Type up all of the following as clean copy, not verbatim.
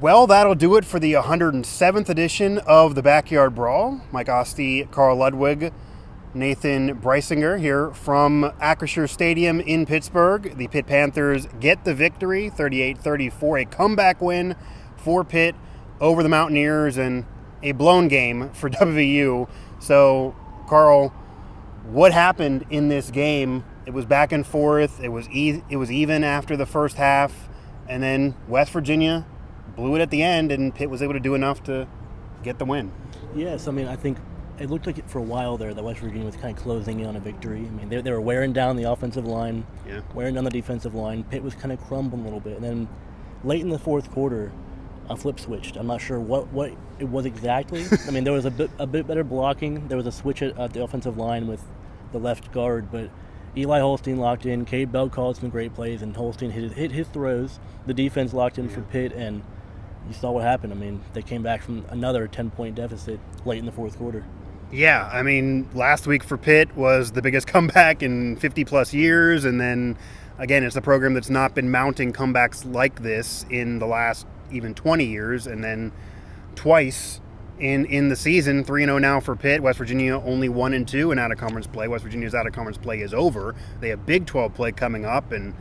Well, that'll do it for the 107th edition of the Backyard Brawl. Mike Oste, Carl Ludwig, Nathan Breisinger here from Acrisure Stadium in Pittsburgh. The Pitt Panthers get the victory, 38-34, a comeback win for Pitt over the Mountaineers and a blown game for WVU. So, Carl, what happened in this game? It was back and forth. It was even after the first half, and then West Virginia blew it at the end, and Pitt was able to do enough to get the win. Yes, I mean, I think it looked like for a while there that West Virginia was kind of closing in on a victory. I mean, they were wearing down the offensive line, wearing down the defensive line. Pitt was kind of crumbling a little bit. And then late in the fourth quarter, a flip switched. I'm not sure what it was exactly. I mean, there was a bit better blocking. There was a switch at the offensive line with the left guard, but Eli Holstein locked in. Cade Bell called some great plays, and Holstein hit his throws. The defense locked in for Pitt, and you saw what happened. I mean, they came back from another 10-point deficit late in the fourth quarter. Yeah, I mean, last week for Pitt was the biggest comeback in 50-plus years, and then, again, it's a program that's not been mounting comebacks like this in the last even 20 years, and then twice in the season, 3-0 now for Pitt. West Virginia only 1-2 in out-of-conference play. West Virginia's out-of-conference play is over. They have Big 12 play coming up, and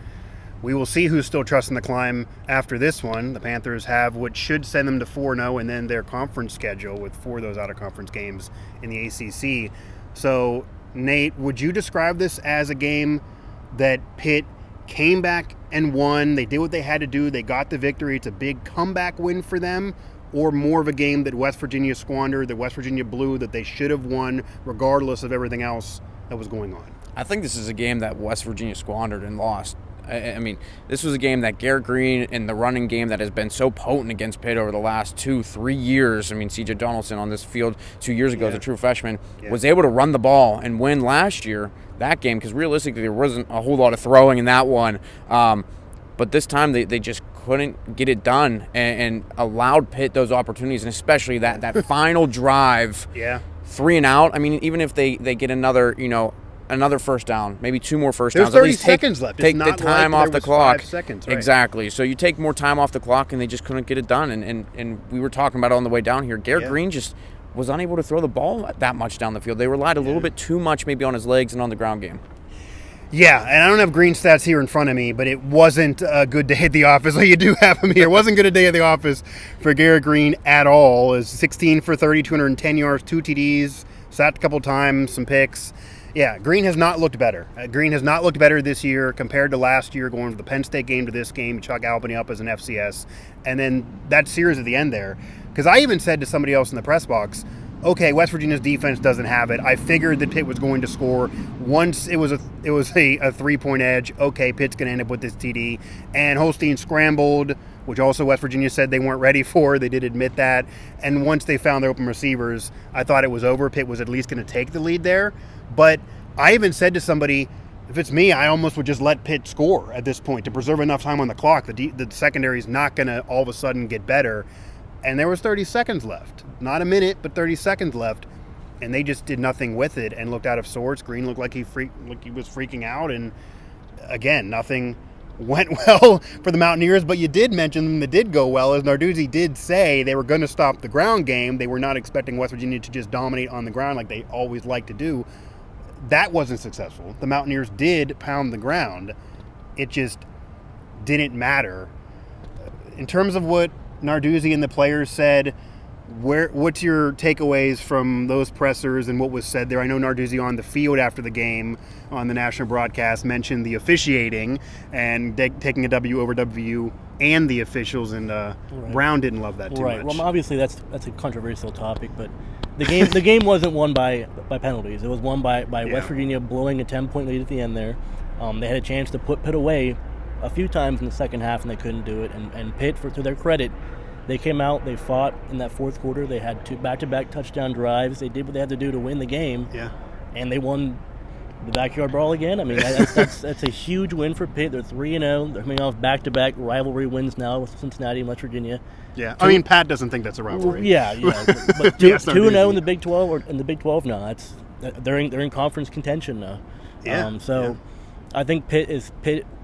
we will see who's still trusting the climb after this one. The Panthers have what should send them to 4-0, and then their conference schedule with 4 of those out-of-conference games in the ACC. So, Nate, would you describe this as a game that Pitt came back and won? They did what they had to do. They got the victory. It's a big comeback win for them, or more of a game that West Virginia squandered, that West Virginia blew, that they should have won regardless of everything else that was going on? I think this is a game that West Virginia squandered and lost. I mean, this was a game that Garrett Green in the running game that has been so potent against Pitt over the last 2-3 years. I mean, C.J. Donaldson on this field 2 years ago as a true freshman was able to run the ball and win last year that game, because realistically there wasn't a whole lot of throwing in that one. But this time they just couldn't get it done and allowed Pitt those opportunities, and especially that final drive, 3 and out. I mean, even if they get another first down, maybe 2 more first downs. There's 30 seconds left. Take the time off the clock. 5 seconds, right? Exactly. So you take more time off the clock, and they just couldn't get it done. And we were talking about it on the way down here. Garrett Green just was unable to throw the ball that much down the field. They relied a little bit too much maybe on his legs and on the ground game. Yeah, and I don't have Green stats here in front of me, but it wasn't a good day at the office. You do have him here. It wasn't good a day at the office for Garrett Green at all. It was 16 for 30, 210 yards, 2 TDs, sacked a couple times, some picks. Yeah, Green has not looked better. Green has not looked better this year compared to last year, going from the Penn State game to this game. Chuck Albany up as an FCS. And then that series at the end there. Because I even said to somebody else in the press box, okay, West Virginia's defense doesn't have it. I figured that Pitt was going to score. Once it was a 3-point edge, okay, Pitt's going to end up with this TD. And Holstein scrambled, which also West Virginia said they weren't ready for. They did admit that. And once they found their open receivers, I thought it was over. Pitt was at least going to take the lead there. But I even said to somebody, if it's me, I almost would just let Pitt score at this point to preserve enough time on the clock. The secondary is not going to all of a sudden get better. And there was 30 seconds left. Not a minute, but 30 seconds left. And they just did nothing with it and looked out of sorts. Green looked like he was freaking out. And again, nothing went well for the Mountaineers. But you did mention them that did go well, as Narduzzi did say they were going to stop the ground game. They were not expecting West Virginia to just dominate on the ground like they always like to do. That wasn't successful. The Mountaineers did pound the ground. It just didn't matter. In terms of what Narduzzi and the players said, what's your takeaways from those pressers and what was said there? I know Narduzzi on the field after the game on the national broadcast mentioned the officiating and taking a W over WVU and the officials, and Brown didn't love that too much. Well, obviously that's a controversial topic, but the game wasn't won by penalties. It was won by West Virginia blowing a 10-point lead at the end there. They had a chance to put Pitt away a few times in the second half, and they couldn't do it. And Pitt, to their credit, they came out, they fought in that fourth quarter. They had 2 back-to-back touchdown drives. They did what they had to do to win the game. Yeah. And they won the Backyard Brawl again. I mean, that's a huge win for Pitt. They're 3-0. They're coming off back-to-back rivalry wins now with Cincinnati and West Virginia. Yeah, I mean, Pat doesn't think that's a rivalry. Yeah. But 2-0 in the Big 12 or in the Big 12 now. They're in conference contention now. Yeah. I think Pitt.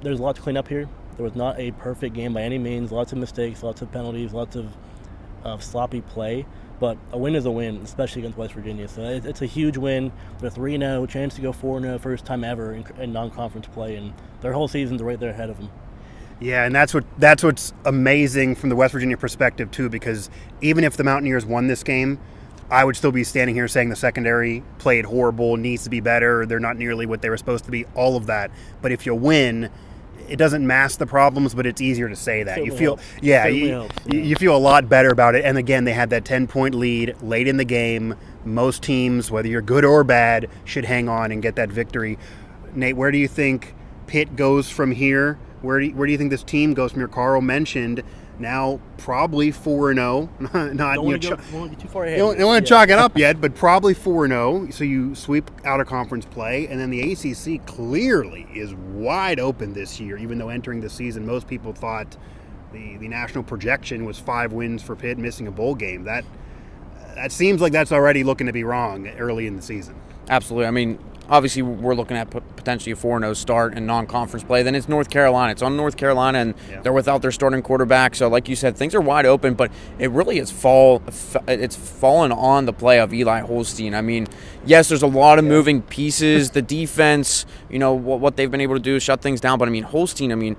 There's a lot to clean up here. There was not a perfect game by any means. Lots of mistakes, lots of penalties, lots of sloppy play. But a win is a win, especially against West Virginia. So it's a huge win. They're 3-0, chance to go 4-0, first time ever in non-conference play, and their whole season's right there ahead of them. Yeah, and that's what's amazing from the West Virginia perspective too, because even if the Mountaineers won this game, I would still be standing here saying the secondary played horrible, needs to be better, they're not nearly what they were supposed to be, all of that. But if you win, it doesn't mask the problems, but it's easier to say that. Certainly You feel, helps. yeah, Certainly you, helps, yeah. you feel a lot better about it. And again, they had that 10-point lead late in the game. Most teams, whether you're good or bad, should hang on and get that victory. Nate, where do you think Pitt goes from here? Where do you think this team goes from here? Carl mentioned now probably 4-0. Not Don't want to get too far ahead. don't want to chalk it up yet, but probably 4-0. So you sweep out of conference play, and then the ACC clearly is wide open this year. Even though entering the season, most people thought the national projection was 5 wins for Pitt, missing a bowl game. That seems like that's already looking to be wrong early in the season. Absolutely. I mean, obviously we're looking at potentially a 4-0 start in non-conference play. Then it's North Carolina. It's on North Carolina, and they're without their starting quarterback. So like you said, things are wide open, but it really is it's fallen on the play of Eli Holstein. I mean, yes, there's a lot of moving pieces. The defense, what they've been able to do is shut things down. But I mean, Holstein,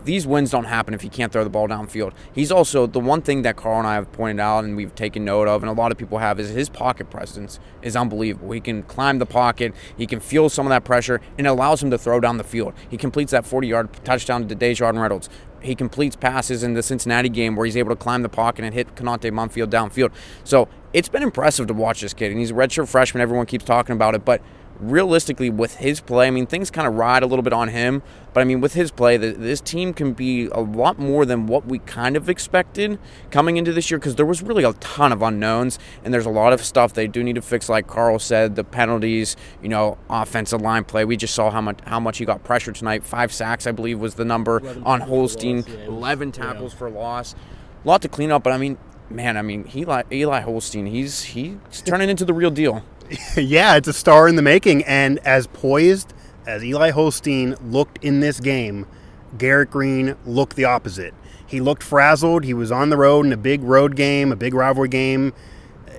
these wins don't happen if he can't throw the ball downfield. He's also the one thing that Carl and I have pointed out and we've taken note of, and a lot of people have, is his pocket presence is unbelievable. He can climb the pocket. He can feel some of that pressure, and it allows him to throw down the field. He completes that 40-yard touchdown to Dejon Reynolds. He completes passes in the Cincinnati game where he's able to climb the pocket and hit Konate Munfield downfield. So it's been impressive to watch this kid, and he's a redshirt freshman. Everyone keeps talking about it, but realistically, with his play, things kind of ride a little bit on him. But, with his play, this team can be a lot more than what we kind of expected coming into this year, because there was really a ton of unknowns, and there's a lot of stuff they do need to fix, like Carl said, the penalties, offensive line play. We just saw how much he got pressured tonight. 5 sacks, I believe, was the number on Holstein. 11 tackles for loss. A lot to clean up, but, Eli Holstein, he's turning into the real deal. Yeah, it's a star in the making, and as poised as Eli Holstein looked in this game, Garrett Green looked the opposite. He looked frazzled. He was on the road in a big road game, a big rivalry game.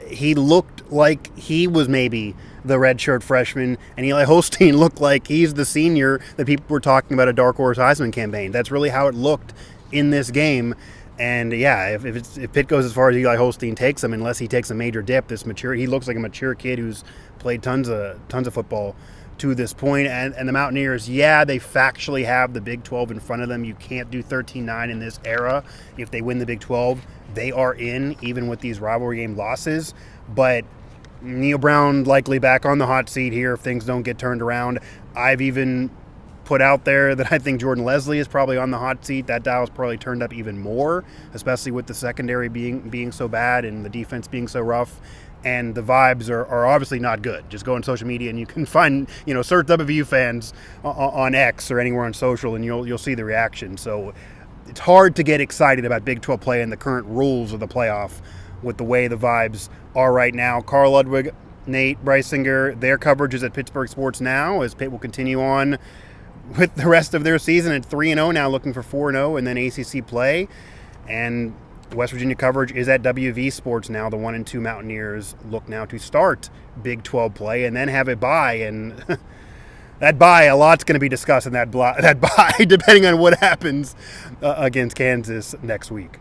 He looked like he was maybe the redshirt freshman, and Eli Holstein looked like he's the senior that people were talking about a dark horse Heisman campaign. That's really how it looked in this game. And yeah, if Pitt goes as far as Eli Holstein takes him, unless he takes a major dip, he looks like a mature kid who's played tons of football to this point. And the Mountaineers, they factually have the Big 12 in front of them. You can't do 13-9 in this era. If they win the Big 12, they are in, even with these rivalry game losses. But Neil Brown likely back on the hot seat here if things don't get turned around. I've even put out there that I think Jordan Leslie is probably on the hot seat. That dial's probably turned up even more, especially with the secondary being so bad and the defense being so rough. And the vibes are obviously not good. Just go on social media and you can find, search WVU fans on X or anywhere on social, and you'll see the reaction. So it's hard to get excited about Big 12 play and the current rules of the playoff with the way the vibes are right now. Carl Ludwig, Nate Breisinger, their coverage is at Pittsburgh Sports Now, as Pitt will continue on with the rest of their season at 3-0 now, looking for 4-0 and then ACC play. And West Virginia coverage is at WV Sports Now. The 1-2 Mountaineers look now to start Big 12 play and then have a bye. And that bye, a lot's going to be discussed in that bye, depending on what happens against Kansas next week.